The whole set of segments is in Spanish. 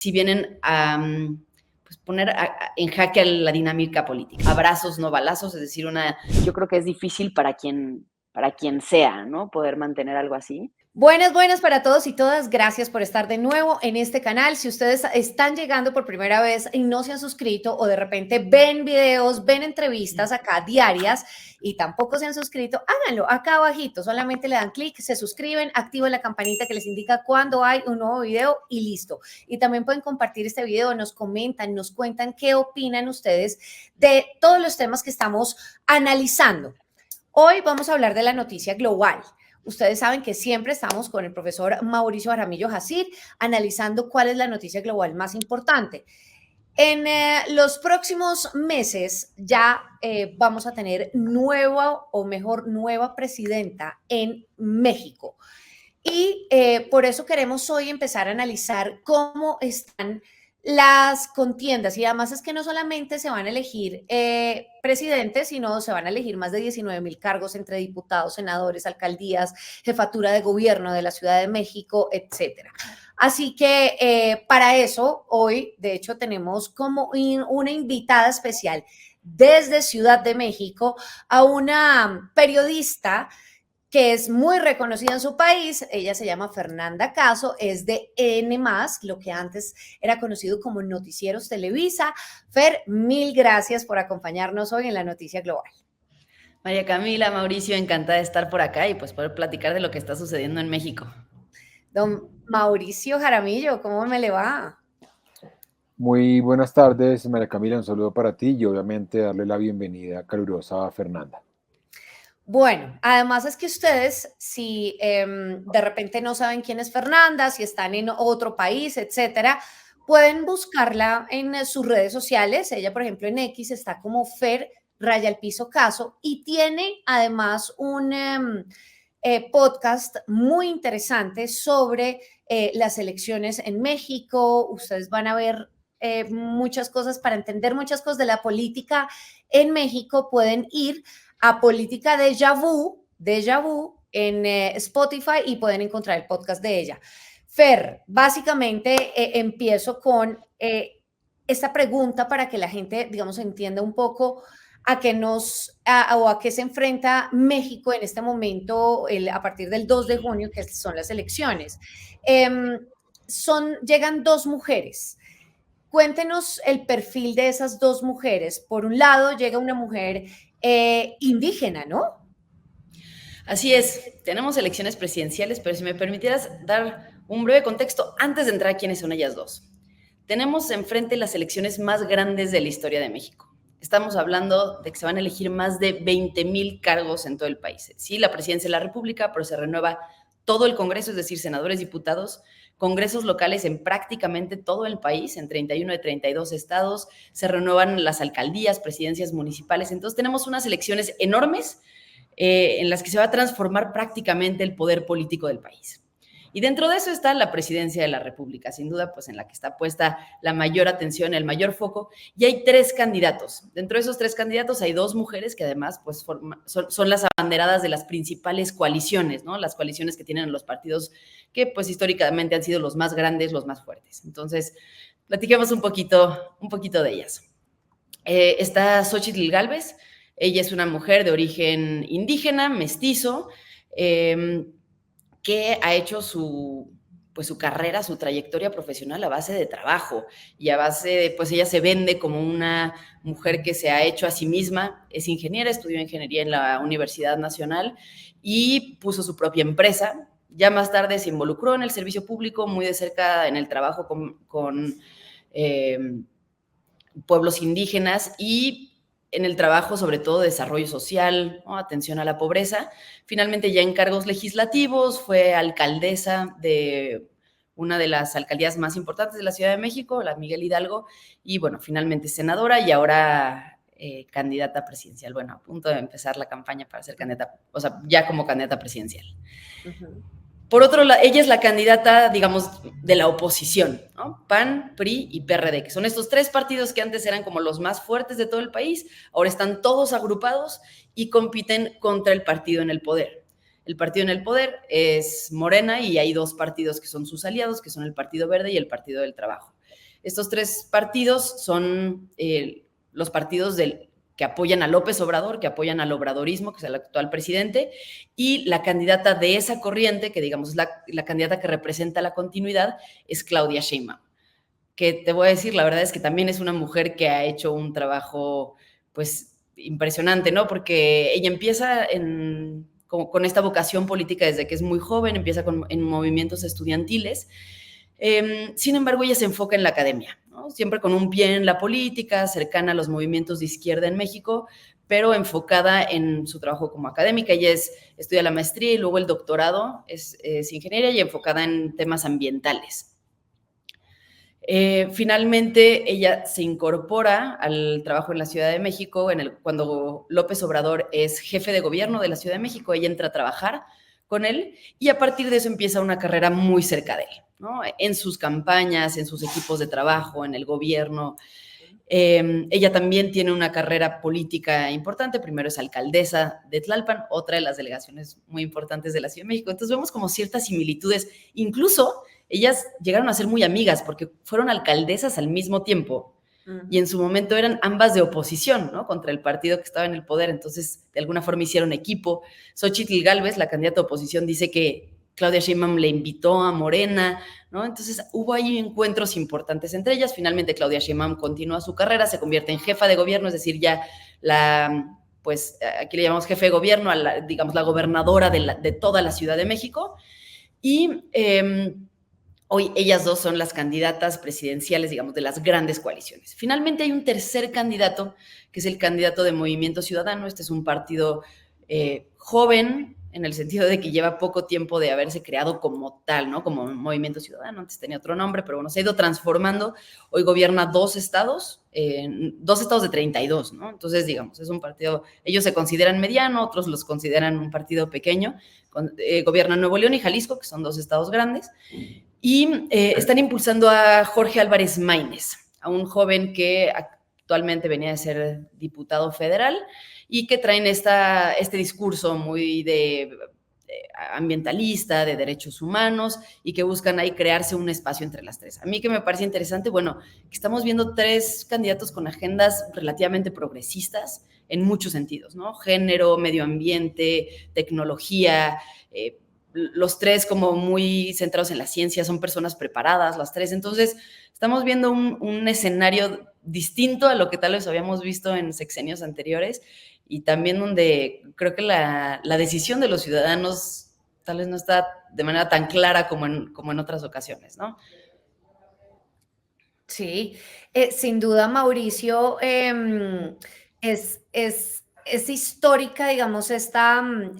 si vienen a pues poner en jaque a la dinámica política. Abrazos, no balazos, es decir, yo creo que es difícil para quien sea, ¿no? Poder mantener algo así. Buenas, buenas para todos y todas. Gracias por estar de nuevo en este canal. Si ustedes están llegando por primera vez y no se han suscrito o de repente ven videos, ven entrevistas acá diarias y tampoco se han suscrito, háganlo acá abajito. Solamente le dan clic, se suscriben, activan la campanita que les indica cuando hay un nuevo video y listo. Y también pueden compartir este video, nos comentan, nos cuentan qué opinan ustedes de todos los temas que estamos analizando. Hoy vamos a hablar de la noticia global. Ustedes saben que siempre estamos con el profesor Mauricio Jaramillo Jacir analizando cuál es la noticia global más importante. En los próximos meses ya vamos a tener nueva presidenta en México. Y por eso queremos hoy empezar a analizar cómo están las contiendas, y además es que no solamente se van a elegir presidentes, sino se van a elegir más de 19,000 cargos entre diputados, senadores, alcaldías, jefatura de gobierno de la Ciudad de México, etcétera. Así que para eso hoy, de hecho, tenemos como una invitada especial desde Ciudad de México a una periodista que es muy reconocida en su país. Ella se llama Fernanda Caso, es de N+, lo que antes era conocido como Noticieros Televisa. Fer, mil gracias por acompañarnos hoy en la Noticia Global. María Camila, Mauricio, encantada de estar por acá y pues poder platicar de lo que está sucediendo en México. Don Mauricio Jaramillo, ¿cómo me le va? Muy buenas tardes, María Camila, un saludo para ti y obviamente darle la bienvenida calurosa a Fernanda. Bueno, además es que ustedes, si de repente no saben quién es Fernanda, si están en otro país, etcétera, pueden buscarla en sus redes sociales. Ella, por ejemplo, en X está como Fer_Caso y tiene además un podcast muy interesante sobre las elecciones en México. Ustedes van a ver muchas cosas para entender muchas cosas de la política en México. Pueden ir a Política Déjà Vu en Spotify y pueden encontrar el podcast de ella. Fer, básicamente empiezo con esta pregunta para que la gente, digamos, entienda un poco a qué se enfrenta México en este momento a partir del 2 de junio, que son las elecciones. Llegan dos mujeres. Cuéntenos el perfil de esas dos mujeres. Por un lado, llega una mujer indígena, ¿no? Así es, tenemos elecciones presidenciales, pero si me permitieras dar un breve contexto antes de entrar a quiénes son ellas dos. Tenemos enfrente las elecciones más grandes de la historia de México. Estamos hablando de que se van a elegir más de 20,000 cargos en todo el país. Sí, la presidencia de la República, pero se renueva todo el Congreso, es decir, senadores, diputados, congresos locales en prácticamente todo el país, en 31 de 32 estados, se renuevan las alcaldías, presidencias municipales. Entonces tenemos unas elecciones enormes en las que se va a transformar prácticamente el poder político del país. Y dentro de eso está la presidencia de la República, sin duda, pues en la que está puesta la mayor atención, el mayor foco, y hay 3 candidatos. Dentro de esos 3 candidatos hay 2 mujeres que además pues, son las abanderadas de las principales coaliciones, ¿no? Las coaliciones que tienen los partidos que pues históricamente han sido los más grandes, los más fuertes. Entonces, platiquemos un poquito de ellas. Está Xóchitl Gálvez. Ella es una mujer de origen indígena, mestizo, que ha hecho su carrera, su trayectoria profesional a base de trabajo y a base de, pues ella se vende como una mujer que se ha hecho a sí misma, es ingeniera, estudió ingeniería en la Universidad Nacional y puso su propia empresa. Ya más tarde se involucró en el servicio público, muy de cerca en el trabajo con pueblos indígenas y en el trabajo, sobre todo, desarrollo social, ¿no? Atención a la pobreza. Finalmente, ya en cargos legislativos, fue alcaldesa de una de las alcaldías más importantes de la Ciudad de México, la Miguel Hidalgo, y bueno, finalmente senadora y ahora candidata presidencial. Bueno, a punto de empezar la campaña para ser candidata, o sea, ya como candidata presidencial. Uh-huh. Por otro lado, ella es la candidata, digamos, de la oposición, ¿no? PAN, PRI y PRD, que son estos 3 partidos que antes eran como los más fuertes de todo el país, ahora están todos agrupados y compiten contra el partido en el poder. El partido en el poder es Morena y hay 2 partidos que son sus aliados, que son el Partido Verde y el Partido del Trabajo. Estos tres partidos son los partidos que apoyan a López Obrador, que apoyan al obradorismo, que es el actual presidente, y la candidata de esa corriente, que digamos es la candidata que representa la continuidad, es Claudia Sheinbaum, que te voy a decir, la verdad es que también es una mujer que ha hecho un trabajo, pues, impresionante, ¿no? Porque ella empieza con esta vocación política desde que es muy joven, empieza en movimientos estudiantiles. Sin embargo, ella se enfoca en la academia, ¿no? Siempre con un pie en la política, cercana a los movimientos de izquierda en México, pero enfocada en su trabajo como académica. Ella estudia la maestría y luego el doctorado, es ingeniera y enfocada en temas ambientales. Finalmente, ella se incorpora al trabajo en la Ciudad de México cuando López Obrador es jefe de gobierno de la Ciudad de México. Ella entra a trabajar con él y a partir de eso empieza una carrera muy cerca de él, ¿no? En sus campañas, en sus equipos de trabajo, en el gobierno. Ella también tiene una carrera política importante. Primero es alcaldesa de Tlalpan, otra de las delegaciones muy importantes de la Ciudad de México. Entonces vemos como ciertas similitudes. Incluso ellas llegaron a ser muy amigas porque fueron alcaldesas al mismo tiempo y en su momento eran ambas de oposición, ¿no? Contra el partido que estaba en el poder. Entonces, de alguna forma hicieron equipo. Xochitl Gálvez, la candidata de oposición, dice que Claudia Sheinbaum le invitó a Morena, ¿no? Entonces hubo ahí encuentros importantes entre ellas. Finalmente Claudia Sheinbaum continúa su carrera, se convierte en jefa de gobierno, es decir, ya pues aquí le llamamos jefe de gobierno, digamos la gobernadora de toda la Ciudad de México. Y hoy ellas dos son las candidatas presidenciales, digamos, de las grandes coaliciones. Finalmente hay un tercer candidato, que es el candidato de Movimiento Ciudadano. Este es un partido joven, en el sentido de que lleva poco tiempo de haberse creado como tal, ¿no? Como Movimiento Ciudadano, antes tenía otro nombre, pero bueno, se ha ido transformando. Hoy gobierna 2 estados de 32, ¿no? Entonces, digamos, es un partido, ellos se consideran mediano, otros los consideran un partido pequeño. Gobiernan Nuevo León y Jalisco, que son 2 estados grandes, y están impulsando a Jorge Álvarez Maínez, a un joven que actualmente venía de ser diputado federal y que traen este discurso muy ambientalista, de derechos humanos, y que buscan ahí crearse un espacio entre las tres. A mí que me parece interesante, bueno, que estamos viendo 3 candidatos con agendas relativamente progresistas en muchos sentidos, ¿no? Género, medio ambiente, tecnología, los 3 como muy centrados en la ciencia, son personas preparadas, las 3. Entonces, estamos viendo un escenario distinto a lo que tal vez habíamos visto en sexenios anteriores, y también donde creo que la decisión de los ciudadanos tal vez no está de manera tan clara como en otras ocasiones, ¿no? Sí, sin duda, Mauricio, es histórica, digamos, esta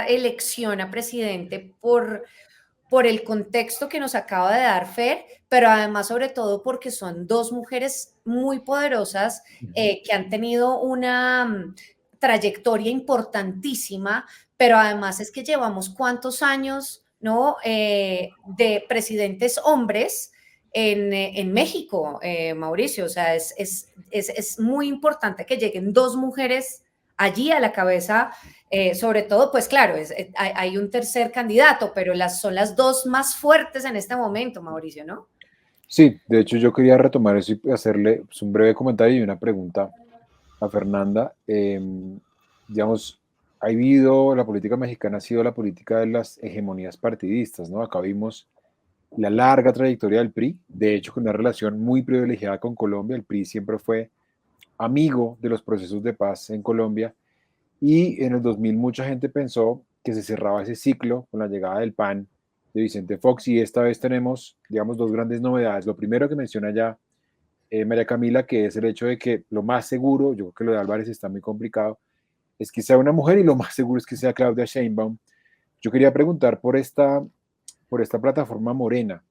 elección a presidente por el contexto que nos acaba de dar Fer, pero además sobre todo porque son 2 mujeres muy poderosas que han tenido una trayectoria importantísima, pero además es que llevamos cuántos años, ¿no? De presidentes hombres en México, Mauricio. O sea, es muy importante que lleguen 2 mujeres allí a la cabeza. Sobre todo, pues claro, hay un tercer candidato, pero son las 2 más fuertes en este momento, Mauricio, ¿no? Sí, de hecho yo quería retomar eso y hacerle pues, un breve comentario y una pregunta a Fernanda. Digamos, la política mexicana ha sido la política de las hegemonías partidistas, ¿no? Acá vimos la larga trayectoria del PRI, de hecho con una relación muy privilegiada con Colombia. El PRI siempre fue amigo de los procesos de paz en Colombia, y en el 2000 mucha gente pensó que se cerraba ese ciclo con la llegada del PAN de Vicente Fox, y esta vez tenemos, digamos, 2 grandes novedades. Lo primero que menciona ya María Camila, que es el hecho de que lo más seguro, yo creo que lo de Álvarez está muy complicado, es que sea una mujer, y lo más seguro es que sea Claudia Sheinbaum. Yo quería preguntar por esta plataforma morena,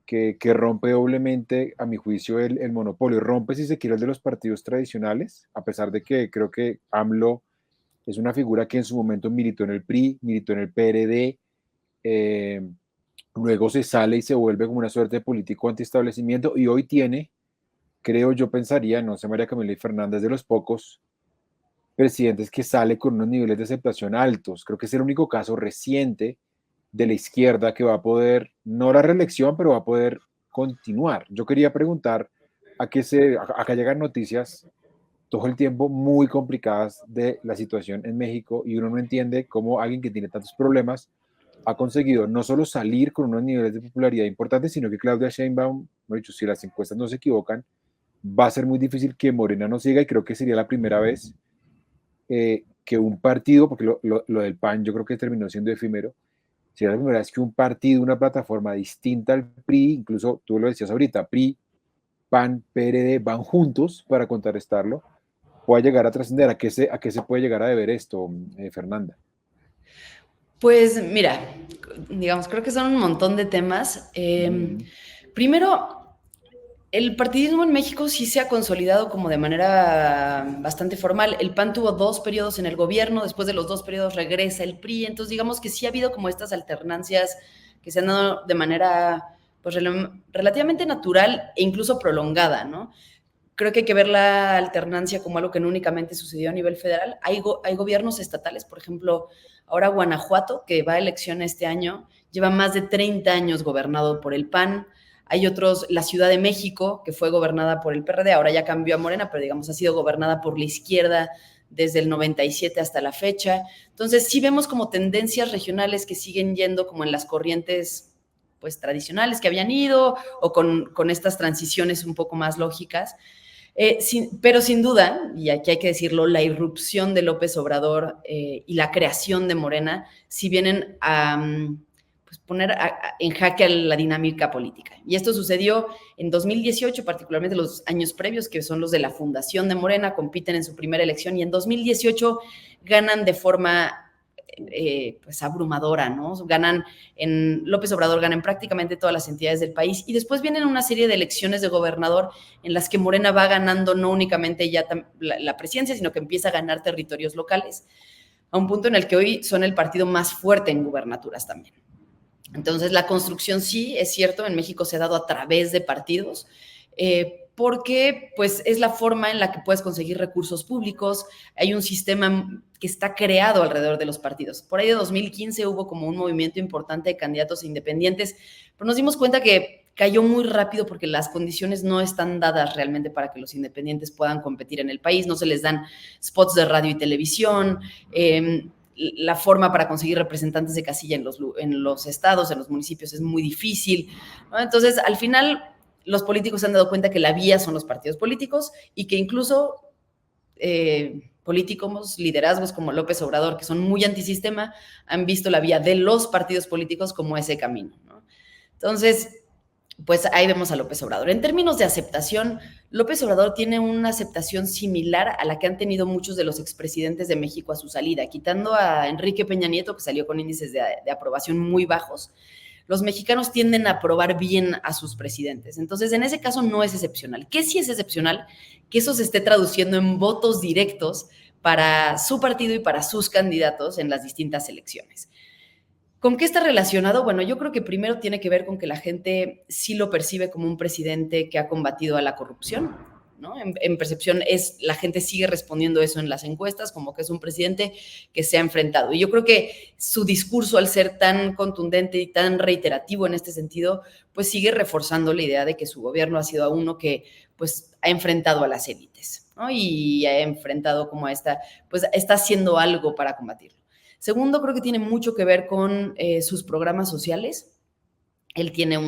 que rompe doblemente, a mi juicio, el monopolio. Rompe, si se quiere, el de los partidos tradicionales, a pesar de que creo que AMLO es una figura que en su momento militó en el PRI, militó en el PRD, luego se sale y se vuelve como una suerte de político antiestablecimiento, y hoy tiene, creo yo pensaría, no sé, María Camila y Fernández, de los pocos presidentes que sale con unos niveles de aceptación altos. Creo que es el único caso reciente de la izquierda que va a poder, no la reelección, pero va a poder continuar. Yo quería preguntar, acá llegan noticias todo el tiempo muy complicadas de la situación en México y uno no entiende cómo alguien que tiene tantos problemas ha conseguido no solo salir con unos niveles de popularidad importantes, sino que Claudia Sheinbaum, me dicho, si las encuestas no se equivocan, va a ser muy difícil que Morena no siga y creo que sería la primera vez que un partido, porque lo del PAN yo creo que terminó siendo efímero, sería la primera vez que un partido, una plataforma distinta al PRI, incluso tú lo decías ahorita, PRI, PAN, PRD van juntos para contrarrestarlo, pueda llegar a trascender. ¿A qué se puede llegar a deber esto, Fernanda? Pues mira, digamos, creo que son un montón de temas. Primero, el partidismo en México sí se ha consolidado como de manera bastante formal. El PAN tuvo 2 periodos en el gobierno, después de los 2 periodos regresa el PRI, entonces digamos que sí ha habido como estas alternancias que se han dado de manera pues relativamente natural e incluso prolongada, ¿no? Creo que hay que ver la alternancia como algo que no únicamente sucedió a nivel federal. Hay gobiernos estatales, por ejemplo, ahora Guanajuato, que va a elección este año, lleva más de 30 años gobernado por el PAN. Hay otros, la Ciudad de México, que fue gobernada por el PRD, ahora ya cambió a Morena, pero digamos ha sido gobernada por la izquierda desde el 97 hasta la fecha. Entonces sí vemos como tendencias regionales que siguen yendo como en las corrientes pues tradicionales que habían ido o con estas transiciones un poco más lógicas. Pero sin duda, y aquí hay que decirlo, la irrupción de López Obrador y la creación de Morena sí vienen a pues poner en jaque a la dinámica política. Y esto sucedió en 2018, particularmente los años previos, que son los de la fundación de Morena, compiten en su primera elección y en 2018 ganan de forma pues abrumadora, ¿no? López Obrador gana en prácticamente todas las entidades del país y después vienen una serie de elecciones de gobernador en las que Morena va ganando no únicamente ya la presidencia, sino que empieza a ganar territorios locales, a un punto en el que hoy son el partido más fuerte en gubernaturas también. Entonces, la construcción sí, es cierto, en México se ha dado a través de partidos, porque pues es la forma en la que puedes conseguir recursos públicos. Hay un sistema que está creado alrededor de los partidos. Por ahí de 2015 hubo como un movimiento importante de candidatos independientes, pero nos dimos cuenta que cayó muy rápido porque las condiciones no están dadas realmente para que los independientes puedan competir en el país, no se les dan spots de radio y televisión, la forma para conseguir representantes de casilla en los estados, en los municipios es muy difícil, ¿no? Entonces, al final, los políticos se han dado cuenta que la vía son los partidos políticos y que incluso políticos, liderazgos como López Obrador, que son muy antisistema, han visto la vía de los partidos políticos como ese camino, ¿no? Entonces, pues ahí vemos a López Obrador. En términos de aceptación, López Obrador tiene una aceptación similar a la que han tenido muchos de los expresidentes de México a su salida, quitando a Enrique Peña Nieto, que salió con índices de aprobación muy bajos. Los mexicanos tienden a aprobar bien a sus presidentes. Entonces, en ese caso no es excepcional. ¿Qué sí es excepcional? Que eso se esté traduciendo en votos directos para su partido y para sus candidatos en las distintas elecciones. ¿Con qué está relacionado? Bueno, yo creo que primero tiene que ver con que la gente sí lo percibe como un presidente que ha combatido a la corrupción, ¿no? En percepción la gente sigue respondiendo eso en las encuestas, como que es un presidente que se ha enfrentado. Y yo creo que su discurso, al ser tan contundente y tan reiterativo en este sentido, pues sigue reforzando la idea de que su gobierno ha sido a uno que pues ha enfrentado a las élites, ¿no? Y ha enfrentado como pues está haciendo algo para combatirlo. Segundo, creo que tiene mucho que ver con sus programas sociales. Él tiene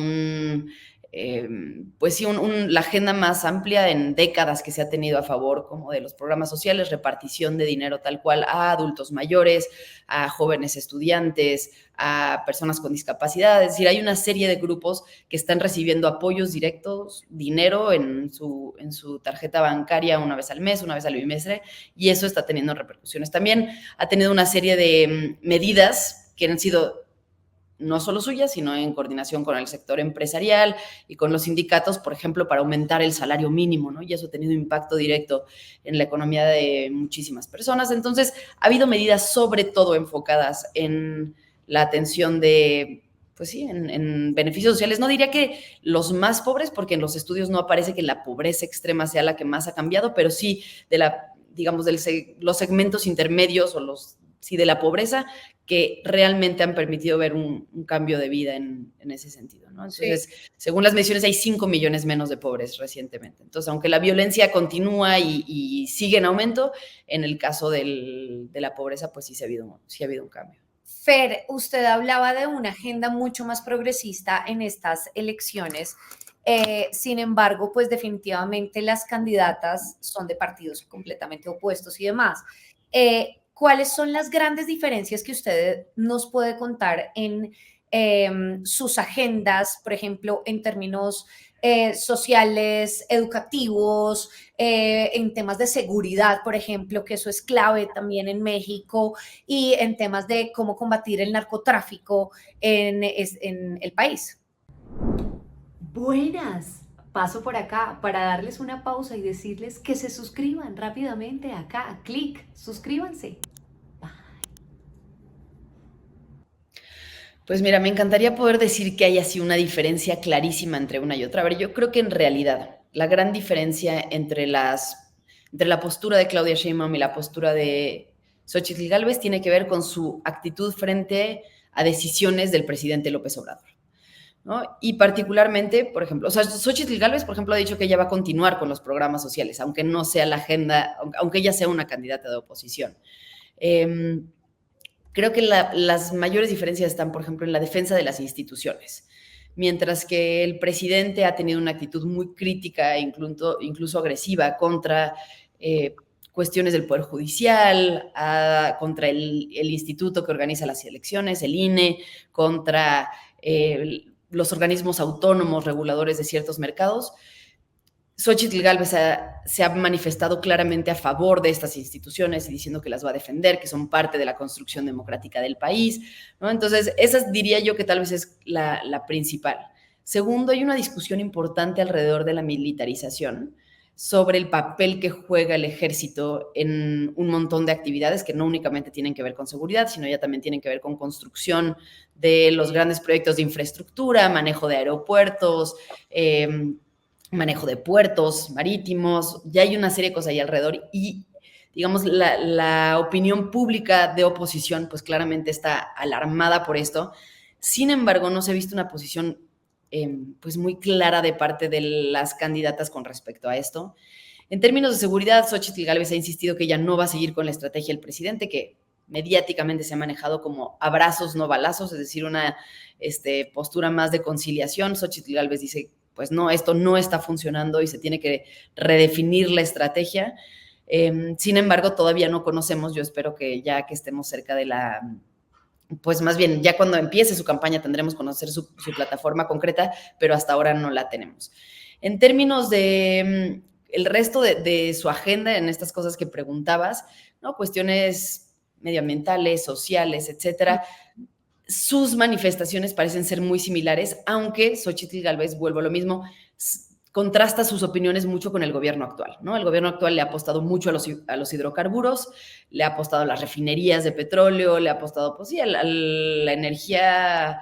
pues sí, la agenda más amplia en décadas que se ha tenido a favor como de los programas sociales, repartición de dinero tal cual a adultos mayores, a jóvenes estudiantes, a personas con discapacidad. Es decir, hay una serie de grupos que están recibiendo apoyos directos, dinero en su tarjeta bancaria una vez al mes, una vez al bimestre, y eso está teniendo repercusiones. También ha tenido una serie de medidas que han sido no solo suyas, sino en coordinación con el sector empresarial y con los sindicatos, por ejemplo, para aumentar el salario mínimo, ¿no? Y eso ha tenido impacto directo en la economía de muchísimas personas. Entonces, ha habido medidas sobre todo enfocadas en la atención de, pues sí, en beneficios sociales. No diría que los más pobres, porque en los estudios no aparece que la pobreza extrema sea la que más ha cambiado, pero sí de los segmentos intermedios o los sí, de la pobreza, que realmente han permitido ver un cambio de vida en ese sentido, ¿no? Entonces, sí, según las mediciones, hay 5 millones menos de pobres recientemente. Entonces, aunque la violencia continúa y sigue en aumento, en el caso de la pobreza, pues sí ha habido un cambio. Fer, usted hablaba de una agenda mucho más progresista en estas elecciones. Sin embargo, pues definitivamente las candidatas son de partidos completamente opuestos y demás. ¿Cuáles son las grandes diferencias que usted nos puede contar en sus agendas, por ejemplo, en términos sociales, educativos, en temas de seguridad, por ejemplo, que eso es clave también en México, y en temas de cómo combatir el narcotráfico en el país? Buenas, paso por acá para darles una pausa y decirles que se suscriban rápidamente acá, clic, suscríbanse. Pues mira, me encantaría poder decir que hay así una diferencia clarísima entre una y otra. A ver, yo creo que en realidad la gran diferencia entre la postura de Claudia Sheinbaum y la postura de Xóchitl Gálvez tiene que ver con su actitud frente a decisiones del presidente López Obrador, ¿no? Y particularmente, por ejemplo, o sea, Xóchitl Gálvez, por ejemplo, ha dicho que ella va a continuar con los programas sociales, aunque no sea la agenda, aunque ella sea una candidata de oposición. Creo que las mayores diferencias están, por ejemplo, en la defensa de las instituciones. Mientras que el presidente ha tenido una actitud muy crítica e incluso agresiva contra cuestiones del Poder Judicial, contra el instituto que organiza las elecciones, el INE, contra los organismos autónomos reguladores de ciertos mercados. Xóchitl Gálvez se ha manifestado claramente a favor de estas instituciones y diciendo que las va a defender, que son parte de la construcción democrática del país, ¿no? Entonces, esa diría yo que tal vez es la principal. Segundo, hay una discusión importante alrededor de la militarización, sobre el papel que juega el ejército en un montón de actividades que no únicamente tienen que ver con seguridad, sino ya también tienen que ver con construcción de los grandes proyectos de infraestructura, manejo de aeropuertos, manejo de puertos marítimos, ya hay una serie de cosas ahí alrededor y, digamos, la opinión pública de oposición pues claramente está alarmada por esto. Sin embargo, no se ha visto una posición pues muy clara de parte de las candidatas con respecto a esto. En términos de seguridad, Xóchitl Gálvez ha insistido que ella no va a seguir con la estrategia del presidente, que mediáticamente se ha manejado como abrazos, no balazos, es decir, una postura más de conciliación. Xóchitl Gálvez dice, pues no, esto no está funcionando y se tiene que redefinir la estrategia. Sin embargo, todavía no conocemos, yo espero que ya que estemos cerca de pues más bien, ya cuando empiece su campaña tendremos que conocer su plataforma concreta, pero hasta ahora no la tenemos. En términos de el resto de su agenda, en estas cosas que preguntabas, ¿no? Cuestiones medioambientales, sociales, etcétera, sus manifestaciones parecen ser muy similares, aunque Xóchitl Gálvez, vuelvo a lo mismo, contrasta sus opiniones mucho con el gobierno actual, ¿no? El gobierno actual le ha apostado mucho a los hidrocarburos, le ha apostado a las refinerías de petróleo, le ha apostado, pues sí, a la energía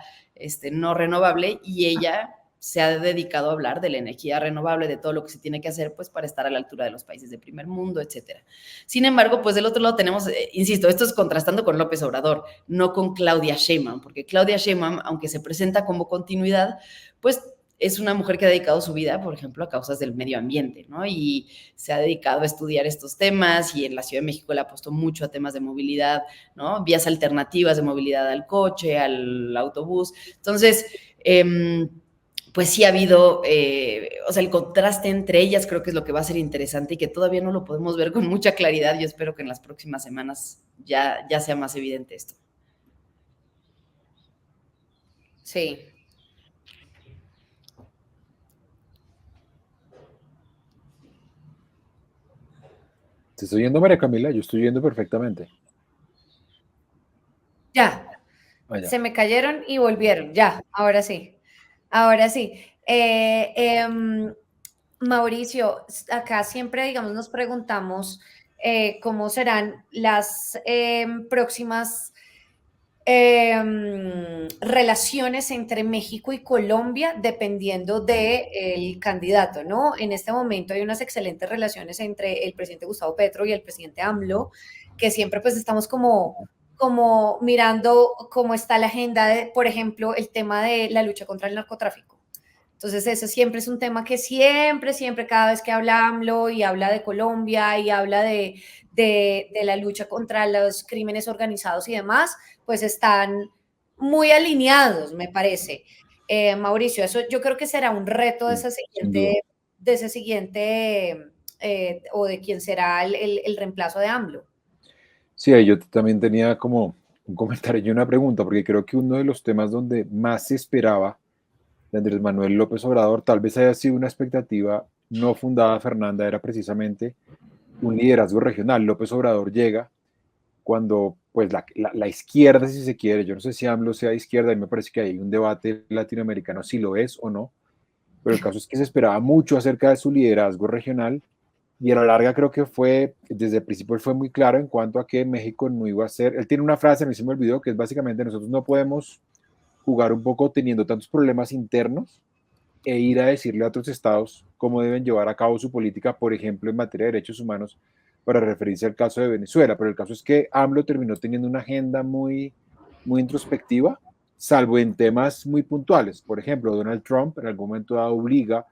no renovable, y ella se ha dedicado a hablar de la energía renovable, de todo lo que se tiene que hacer pues para estar a la altura de los países del primer mundo, etcétera. Sin embargo, pues del otro lado tenemos, insisto, esto es contrastando con López Obrador, no con Claudia Sheinbaum, porque Claudia Sheinbaum, aunque se presenta como continuidad, pues es una mujer que ha dedicado su vida, por ejemplo, a causas del medio ambiente, ¿no? Y se ha dedicado a estudiar estos temas, y en la Ciudad de México le apostó mucho a temas de movilidad, ¿no? Vías alternativas de movilidad al coche, al autobús. Entonces, pues sí ha habido, o sea, el contraste entre ellas creo que es lo que va a ser interesante y que todavía no lo podemos ver con mucha claridad. Yo espero que en las próximas semanas ya sea más evidente esto. Sí. ¿Te estoy oyendo, María Camila? Yo estoy oyendo perfectamente. Ya. Se me cayeron y volvieron. Ya, ahora sí. Ahora sí. Mauricio, acá siempre, digamos, nos preguntamos cómo serán las próximas relaciones entre México y Colombia dependiendo del candidato, ¿no? En este momento hay unas excelentes relaciones entre el presidente Gustavo Petro y el presidente AMLO, que siempre pues estamos como como mirando cómo está la agenda de, por ejemplo, el tema de la lucha contra el narcotráfico. Entonces, eso siempre es un tema que siempre, cada vez que habla AMLO y habla de Colombia y habla de la lucha contra los crímenes organizados y demás, pues están muy alineados, me parece. Mauricio, eso yo creo que será un reto Sí, sin duda. de ese siguiente o de quien será el reemplazo de AMLO. Sí, ahí yo también tenía como un comentario y una pregunta, porque creo que uno de los temas donde más se esperaba de Andrés Manuel López Obrador, tal vez haya sido una expectativa no fundada, Fernanda, era precisamente un liderazgo regional. López Obrador llega cuando pues la izquierda, si se quiere, yo no sé si AMLO sea izquierda, a mí me parece que hay un debate latinoamericano si lo es o no, pero el caso es que se esperaba mucho acerca de su liderazgo regional y a la larga creo que fue, desde el principio él fue muy claro en cuanto a que México no iba a ser, él tiene una frase, a mí se me olvidó, que es básicamente nosotros no podemos jugar un poco teniendo tantos problemas internos e ir a decirle a otros estados cómo deben llevar a cabo su política, por ejemplo, en materia de derechos humanos, para referirse al caso de Venezuela. Pero el caso es que AMLO terminó teniendo una agenda muy introspectiva, salvo en temas muy puntuales. Por ejemplo, Donald Trump en algún momento dado obliga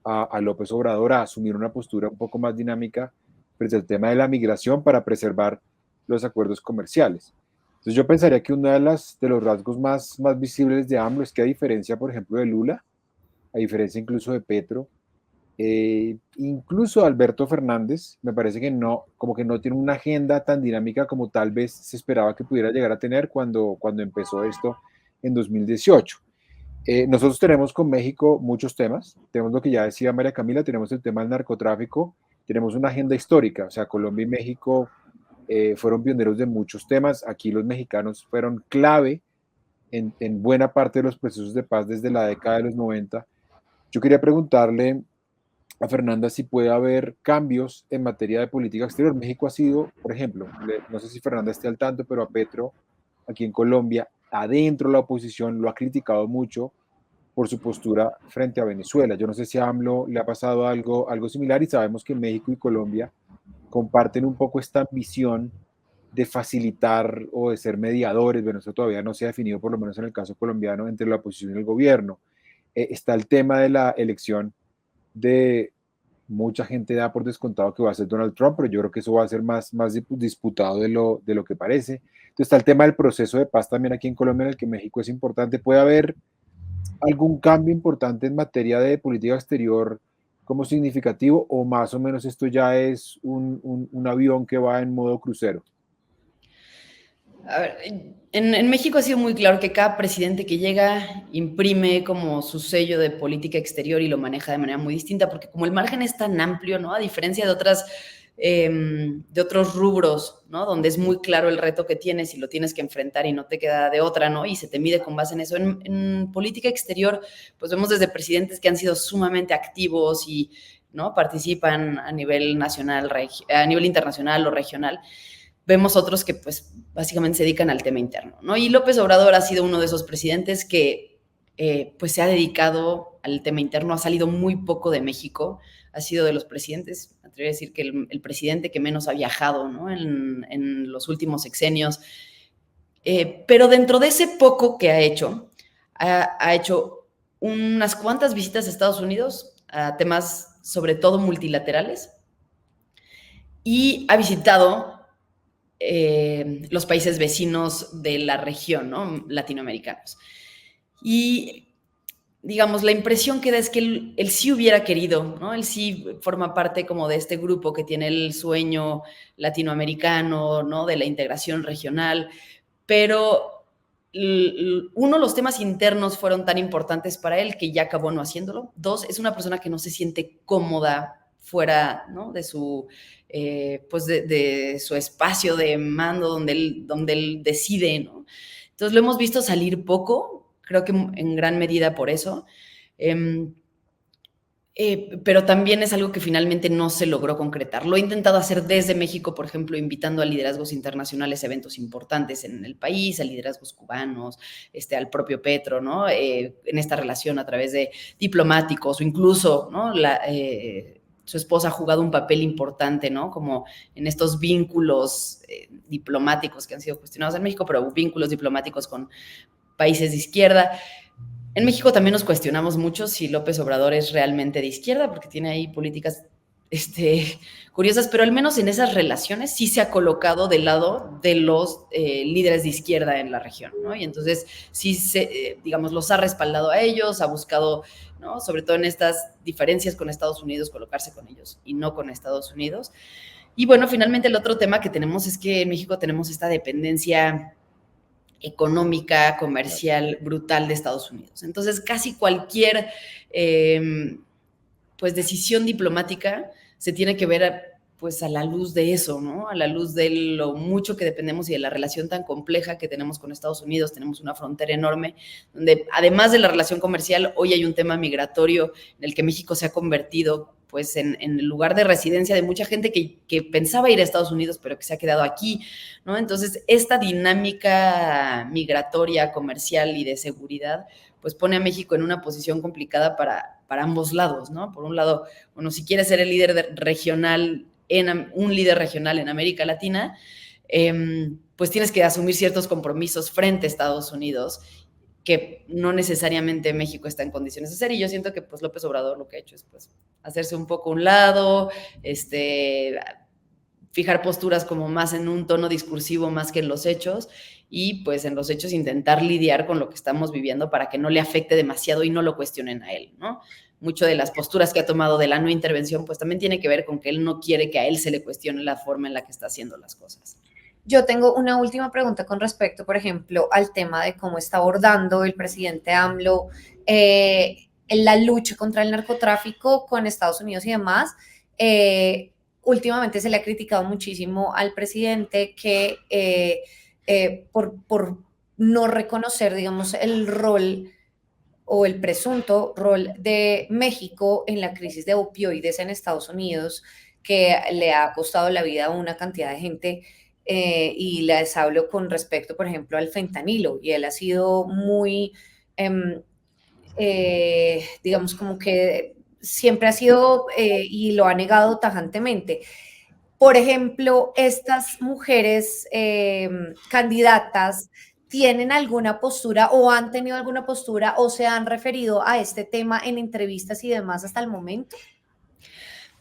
a López Obrador a asumir una postura un poco más dinámica frente al tema de la migración para preservar los acuerdos comerciales. Entonces yo pensaría que uno de los rasgos más visibles de AMLO es que a diferencia, por ejemplo, de Lula, a diferencia incluso de Petro, incluso Alberto Fernández, me parece que no, como que no tiene una agenda tan dinámica como tal vez se esperaba que pudiera llegar a tener cuando empezó esto en 2018. Nosotros tenemos con México muchos temas, tenemos lo que ya decía María Camila, tenemos el tema del narcotráfico, tenemos una agenda histórica, o sea, Colombia y México fueron pioneros de muchos temas, aquí los mexicanos fueron clave en buena parte de los procesos de paz desde la década de los 90. Yo quería preguntarle a Fernanda si puede haber cambios en materia de política exterior. México ha sido, por ejemplo, no sé si Fernanda esté al tanto, pero a Petro, aquí en Colombia, adentro la oposición lo ha criticado mucho por su postura frente a Venezuela. Yo no sé si a AMLO le ha pasado algo similar y sabemos que México y Colombia comparten un poco esta ambición de facilitar o de ser mediadores. Bueno, eso todavía no se ha definido, por lo menos en el caso colombiano, entre la oposición y el gobierno. Está el tema de la elección de mucha gente da por descontado que va a ser Donald Trump, pero yo creo que eso va a ser más disputado de lo que parece. Entonces está el tema del proceso de paz también aquí en Colombia, en el que México es importante. ¿Puede haber algún cambio importante en materia de política exterior como significativo o más o menos esto ya es un avión que va en modo crucero? A ver, en México ha sido muy claro que cada presidente que llega imprime como su sello de política exterior y lo maneja de manera muy distinta, porque como el margen es tan amplio, ¿no? A diferencia de otros rubros, ¿no? Donde es muy claro el reto que tienes y lo tienes que enfrentar y no te queda de otra, ¿no? Y se te mide con base en eso. En política exterior, pues vemos desde presidentes que han sido sumamente activos y, ¿no? Participan a nivel nacional, a nivel internacional o regional. Vemos otros que pues básicamente se dedican al tema interno, ¿no? Y López Obrador ha sido uno de esos presidentes que pues se ha dedicado al tema interno, ha salido muy poco de México, ha sido de los presidentes, me atrevo a decir que el presidente que menos ha viajado, ¿no? En los últimos sexenios, pero dentro de ese poco que ha hecho unas cuantas visitas a Estados Unidos a temas sobre todo multilaterales y ha visitado los países vecinos de la región, ¿no? Latinoamericanos. Y, digamos, la impresión que da es que él sí hubiera querido, ¿no? Él sí forma parte como de este grupo que tiene el sueño latinoamericano, ¿no? De la integración regional, pero uno, los temas internos fueron tan importantes para él que ya acabó no haciéndolo. Dos, es una persona que no se siente cómoda fuera, ¿no? De su pues de su espacio de mando donde él decide, ¿no? Entonces lo hemos visto salir poco, creo que en gran medida por eso, pero también es algo que finalmente no se logró concretar. Lo he intentado hacer desde México, por ejemplo, invitando a liderazgos internacionales a eventos importantes en el país, a liderazgos cubanos, al propio Petro, ¿no? En esta relación a través de diplomáticos o incluso, ¿no? su esposa ha jugado un papel importante, ¿no? Como en estos vínculos diplomáticos que han sido cuestionados en México, pero vínculos diplomáticos con países de izquierda. En México también nos cuestionamos mucho si López Obrador es realmente de izquierda, porque tiene ahí políticas curiosas, pero al menos en esas relaciones sí se ha colocado del lado de los líderes de izquierda en la región, ¿no? Y entonces sí, digamos, los ha respaldado a ellos, ha buscado, ¿no? Sobre todo en estas diferencias con Estados Unidos, colocarse con ellos y no con Estados Unidos. Y bueno, finalmente el otro tema que tenemos es que en México tenemos esta dependencia económica, comercial, brutal de Estados Unidos. Entonces, casi cualquier pues decisión diplomática se tiene que ver pues a la luz de eso, ¿no? A la luz de lo mucho que dependemos y de la relación tan compleja que tenemos con Estados Unidos. Tenemos una frontera enorme donde, además de la relación comercial, hoy hay un tema migratorio en el que México se ha convertido pues en el lugar de residencia de mucha gente que pensaba ir a Estados Unidos, pero que se ha quedado aquí, ¿no? Entonces, esta dinámica migratoria, comercial y de seguridad, pues pone a México en una posición complicada para ambos lados, ¿no? Por un lado, bueno, si quieres ser el líder regional, un líder regional en América Latina, pues tienes que asumir ciertos compromisos frente a Estados Unidos que no necesariamente México está en condiciones de hacer, y yo siento que pues López Obrador lo que ha hecho es pues hacerse un poco a un lado, fijar posturas como más en un tono discursivo más que en los hechos, y pues en los hechos intentar lidiar con lo que estamos viviendo para que no le afecte demasiado y no lo cuestionen a él, ¿no? Mucho de las posturas que ha tomado de la no intervención pues también tiene que ver con que él no quiere que a él se le cuestione la forma en la que está haciendo las cosas. Yo tengo una última pregunta con respecto, por ejemplo, al tema de cómo está abordando el presidente AMLO la lucha contra el narcotráfico con Estados Unidos y demás. Últimamente se le ha criticado muchísimo al presidente que por no reconocer, digamos, el rol o el presunto rol de México en la crisis de opioides en Estados Unidos, que le ha costado la vida a una cantidad de gente. Y les hablo con respecto, por ejemplo, al fentanilo, y él ha sido muy, digamos, como que siempre ha sido y lo ha negado tajantemente. Por ejemplo, estas mujeres candidatas tienen alguna postura o han tenido alguna postura o se han referido a este tema en entrevistas y demás hasta el momento.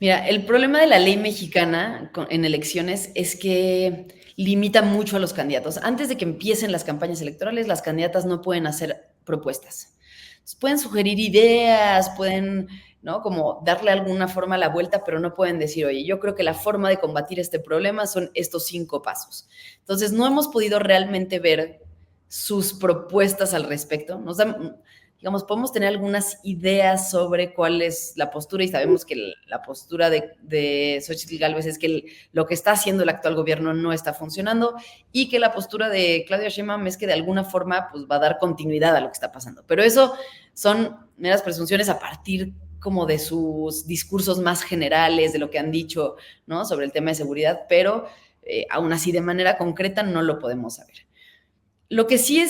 Mira, el problema de la ley mexicana en elecciones es que limita mucho a los candidatos. Antes de que empiecen las campañas electorales, las candidatas no pueden hacer propuestas. Entonces, pueden sugerir ideas, pueden, ¿no? Como darle alguna forma a la vuelta, pero no pueden decir, oye, yo creo que la forma de combatir este problema son estos 5 pasos. Entonces, no hemos podido realmente ver sus propuestas al respecto. Nos dan, digamos, podemos tener algunas ideas sobre cuál es la postura, y sabemos que la postura de Xochitl Gálvez es que lo que está haciendo el actual gobierno no está funcionando, y que la postura de Claudia Sheinbaum es que de alguna forma pues, va a dar continuidad a lo que está pasando. Pero eso son meras presunciones a partir como de sus discursos más generales, de lo que han dicho, ¿no? Sobre el tema de seguridad, pero aún así de manera concreta no lo podemos saber. Lo que sí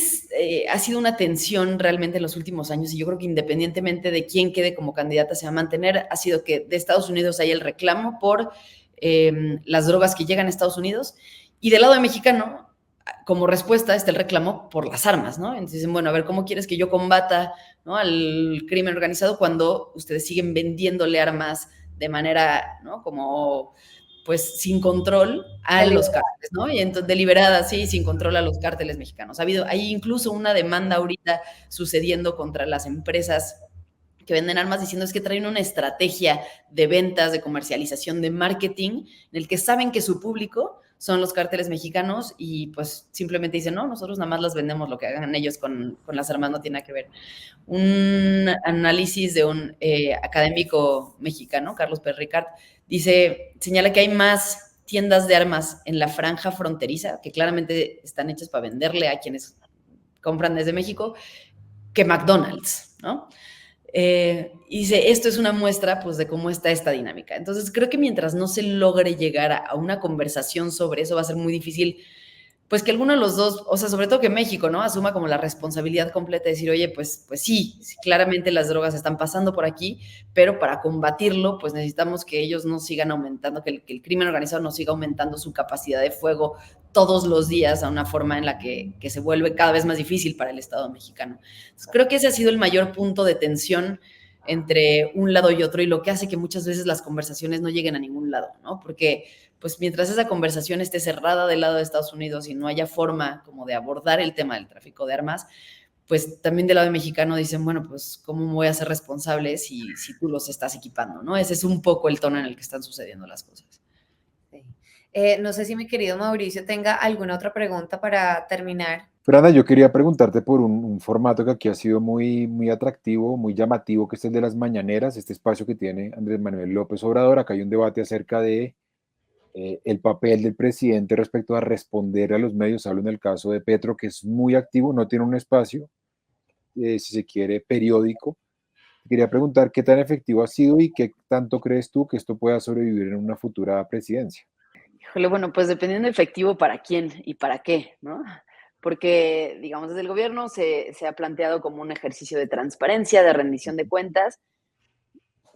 ha sido una tensión realmente en los últimos años, y yo creo que independientemente de quién quede como candidata se va a mantener, ha sido que de Estados Unidos hay el reclamo por las drogas que llegan a Estados Unidos, y del lado de mexicano, como respuesta, está el reclamo por las armas, ¿no? Entonces dicen, bueno, a ver, ¿cómo quieres que yo combata, ¿no? al crimen organizado cuando ustedes siguen vendiéndole armas de manera, ¿no? Como pues sin control a los cárteles, ¿no? Y entonces deliberada, sí, sin control a los cárteles mexicanos. Hay incluso una demanda ahorita sucediendo contra las empresas que venden armas, diciendo es que traen una estrategia de ventas, de comercialización, de marketing, en el que saben que su público son los cárteles mexicanos, y pues simplemente dicen, no, nosotros nada más las vendemos, lo que hagan ellos con las armas no tiene nada que ver. Un análisis de un académico mexicano, Carlos Perricart, señala que hay más tiendas de armas en la franja fronteriza, que claramente están hechas para venderle a quienes compran desde México, que McDonald's, ¿no? Y dice, esto es una muestra pues de cómo está esta dinámica. Entonces creo que mientras no se logre llegar a una conversación sobre eso, va a ser muy difícil pues que alguno de los dos, o sea, sobre todo que México, ¿no? Asuma como la responsabilidad completa de decir, oye, pues sí, claramente las drogas están pasando por aquí, pero para combatirlo, pues necesitamos que ellos no sigan aumentando, que el crimen organizado no siga aumentando su capacidad de fuego todos los días a una forma en la que se vuelve cada vez más difícil para el Estado mexicano. Entonces, creo que ese ha sido el mayor punto de tensión entre un lado y otro y lo que hace que muchas veces las conversaciones no lleguen a ningún lado, ¿no? Porque pues mientras esa conversación esté cerrada del lado de Estados Unidos y no haya forma como de abordar el tema del tráfico de armas, pues también del lado mexicano dicen, bueno, pues ¿cómo me voy a ser responsable si tú los estás equipando, ¿no? Ese es un poco el tono en el que están sucediendo las cosas. Sí. No sé si mi querido Mauricio tenga alguna otra pregunta para terminar. Fernanda, yo quería preguntarte por un formato que aquí ha sido muy, muy atractivo, muy llamativo, que es el de las mañaneras, este espacio que tiene Andrés Manuel López Obrador. Acá hay un debate acerca de el papel del presidente respecto a responder a los medios. Hablo en el caso de Petro, que es muy activo, no tiene un espacio, si se quiere, periódico. Quería preguntar qué tan efectivo ha sido y qué tanto crees tú que esto pueda sobrevivir en una futura presidencia. Híjole, bueno, pues dependiendo de efectivo para quién y para qué, ¿no? Porque, digamos, desde el gobierno se ha planteado como un ejercicio de transparencia, de rendición de cuentas.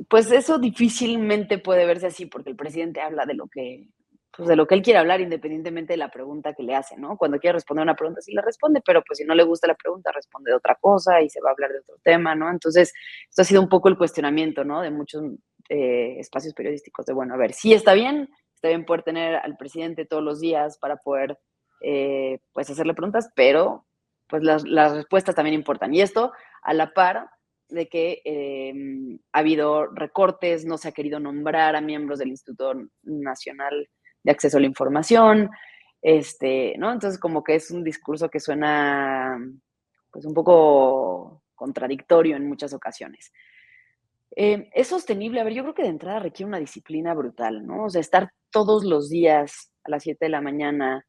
Pues eso difícilmente puede verse así, porque el presidente habla de lo que, pues de lo que él quiere hablar, independientemente de la pregunta que le hacen, ¿no? Cuando quiere responder una pregunta, sí le responde, pero pues si no le gusta la pregunta, responde de otra cosa y se va a hablar de otro tema, ¿no? Entonces, esto ha sido un poco el cuestionamiento, ¿no? De muchos espacios periodísticos, de, bueno, a ver, sí está bien poder tener al presidente todos los días para poder, pues, hacerle preguntas, pero pues las respuestas también importan. Y esto a la par de que ha habido recortes, no se ha querido nombrar a miembros del Instituto Nacional de Acceso a la Información, ¿no? Entonces, como que es un discurso que suena, pues, un poco contradictorio en muchas ocasiones. ¿Es sostenible? A ver, yo creo que de entrada requiere una disciplina brutal, ¿no? O sea, estar todos los días a las 7 de la mañana,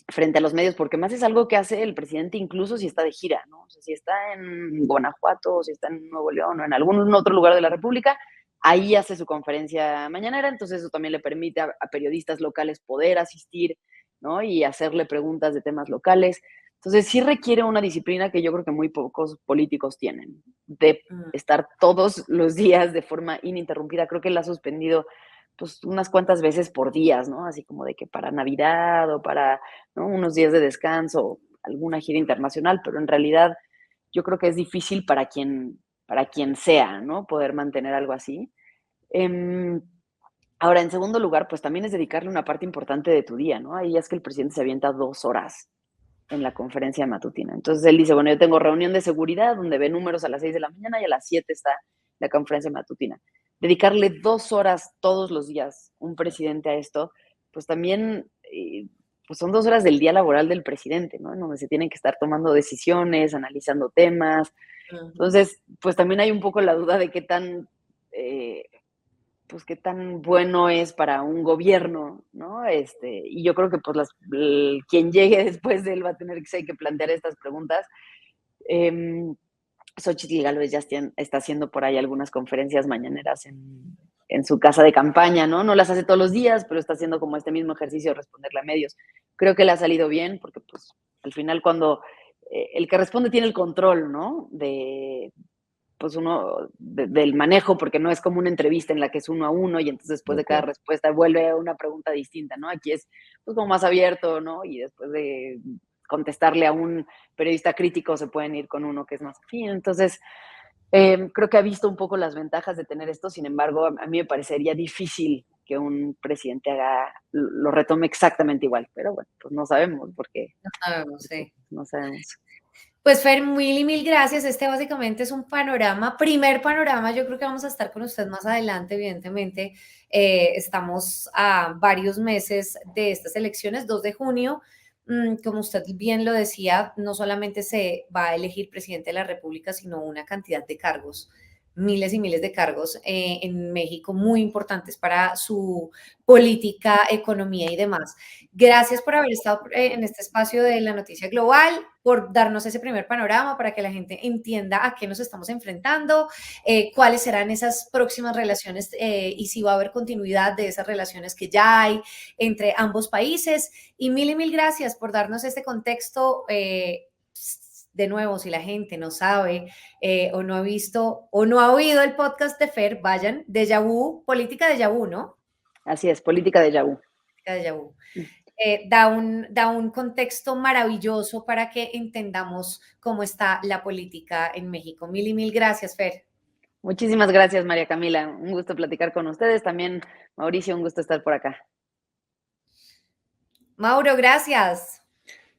frente a los medios, porque más es algo que hace el presidente incluso si está de gira, ¿no? O sea, si está en Guanajuato, o si está en Nuevo León, o en algún otro lugar de la República, ahí hace su conferencia mañanera, entonces eso también le permite a periodistas locales poder asistir, ¿no? Y hacerle preguntas de temas locales. Entonces sí requiere una disciplina que yo creo que muy pocos políticos tienen, de estar todos los días de forma ininterrumpida. Creo que él ha suspendido pues unas cuantas veces por días, ¿no? Así como de que para Navidad o para, ¿no?, unos días de descanso, alguna gira internacional, pero en realidad yo creo que es difícil para quien sea, ¿no? Poder mantener algo así. Eh, Ahora, en segundo lugar, pues también es dedicarle una parte importante de tu día, ¿no? Ahí es que el presidente se avienta 2 horas en la conferencia matutina. Entonces él dice, bueno, yo tengo reunión de seguridad donde ve números a las 6 de la mañana y a las 7 está la conferencia matutina. Dedicarle 2 horas todos los días un presidente a esto, pues también pues son 2 horas del día laboral del presidente, ¿no? En donde se tienen que estar tomando decisiones, analizando temas. Entonces, pues también hay un poco la duda de qué tan pues qué tan bueno es para un gobierno, ¿no? Y yo creo que pues quien llegue después de él va a tener que plantear estas preguntas. Xochitl Gálvez ya está haciendo por ahí algunas conferencias mañaneras en su casa de campaña, ¿no? No las hace todos los días, pero está haciendo como este mismo ejercicio de responderle a medios. Creo que le ha salido bien, porque pues al final cuando el que responde tiene el control, ¿no? Pues del manejo, porque no es como una entrevista en la que es uno a uno y entonces después de cada respuesta vuelve una pregunta distinta, ¿no? Aquí es pues como más abierto, ¿no? Y después de contestarle a un periodista crítico se pueden ir con uno que es más afín. Entonces, creo que ha visto un poco las ventajas de tener esto, sin embargo, a mí me parecería difícil que un presidente lo retome exactamente igual, pero bueno, pues no sabemos porque No sabemos, sí. no sabemos. Pues Fer, mil gracias. Este básicamente es un panorama, primer panorama. Yo creo que vamos a estar con usted más adelante, evidentemente. Estamos a varios meses de estas elecciones, 2 de junio. Como usted bien lo decía, no solamente se va a elegir presidente de la República, sino una cantidad de cargos miles y miles de cargos en México muy importantes para su política, economía y demás. Gracias por haber estado en este espacio de la noticia global, por darnos ese primer panorama para que la gente entienda a qué nos estamos enfrentando, cuáles serán esas próximas relaciones y si va a haber continuidad de esas relaciones que ya hay entre ambos países. Y mil gracias por darnos este contexto. De nuevo, si la gente no sabe o no ha visto o no ha oído el podcast de Fer, vayan, Déjà Vu, política Déjà Vu, ¿no? Así es, política déjà vu. Política Déjà Vu. Da un contexto maravilloso para que entendamos cómo está la política en México. Mil gracias, Fer. Muchísimas gracias, María Camila. Un gusto platicar con ustedes. También, Mauricio, un gusto estar por acá. Mauro, gracias.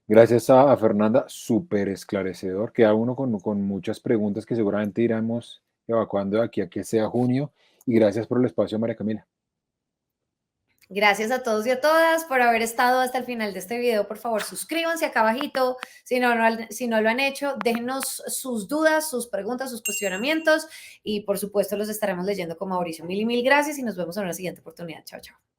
Gracias a Fernanda, súper esclarecedor. Queda uno con muchas preguntas que seguramente iremos evacuando de aquí a que sea junio. Y gracias por el espacio, María Camila. Gracias a todos y a todas por haber estado hasta el final de este video. Por favor, suscríbanse acá abajito. Si no lo han hecho, déjenos sus dudas, sus preguntas, sus cuestionamientos y por supuesto los estaremos leyendo con Mauricio. Mil gracias y nos vemos en una siguiente oportunidad. Chao, chao.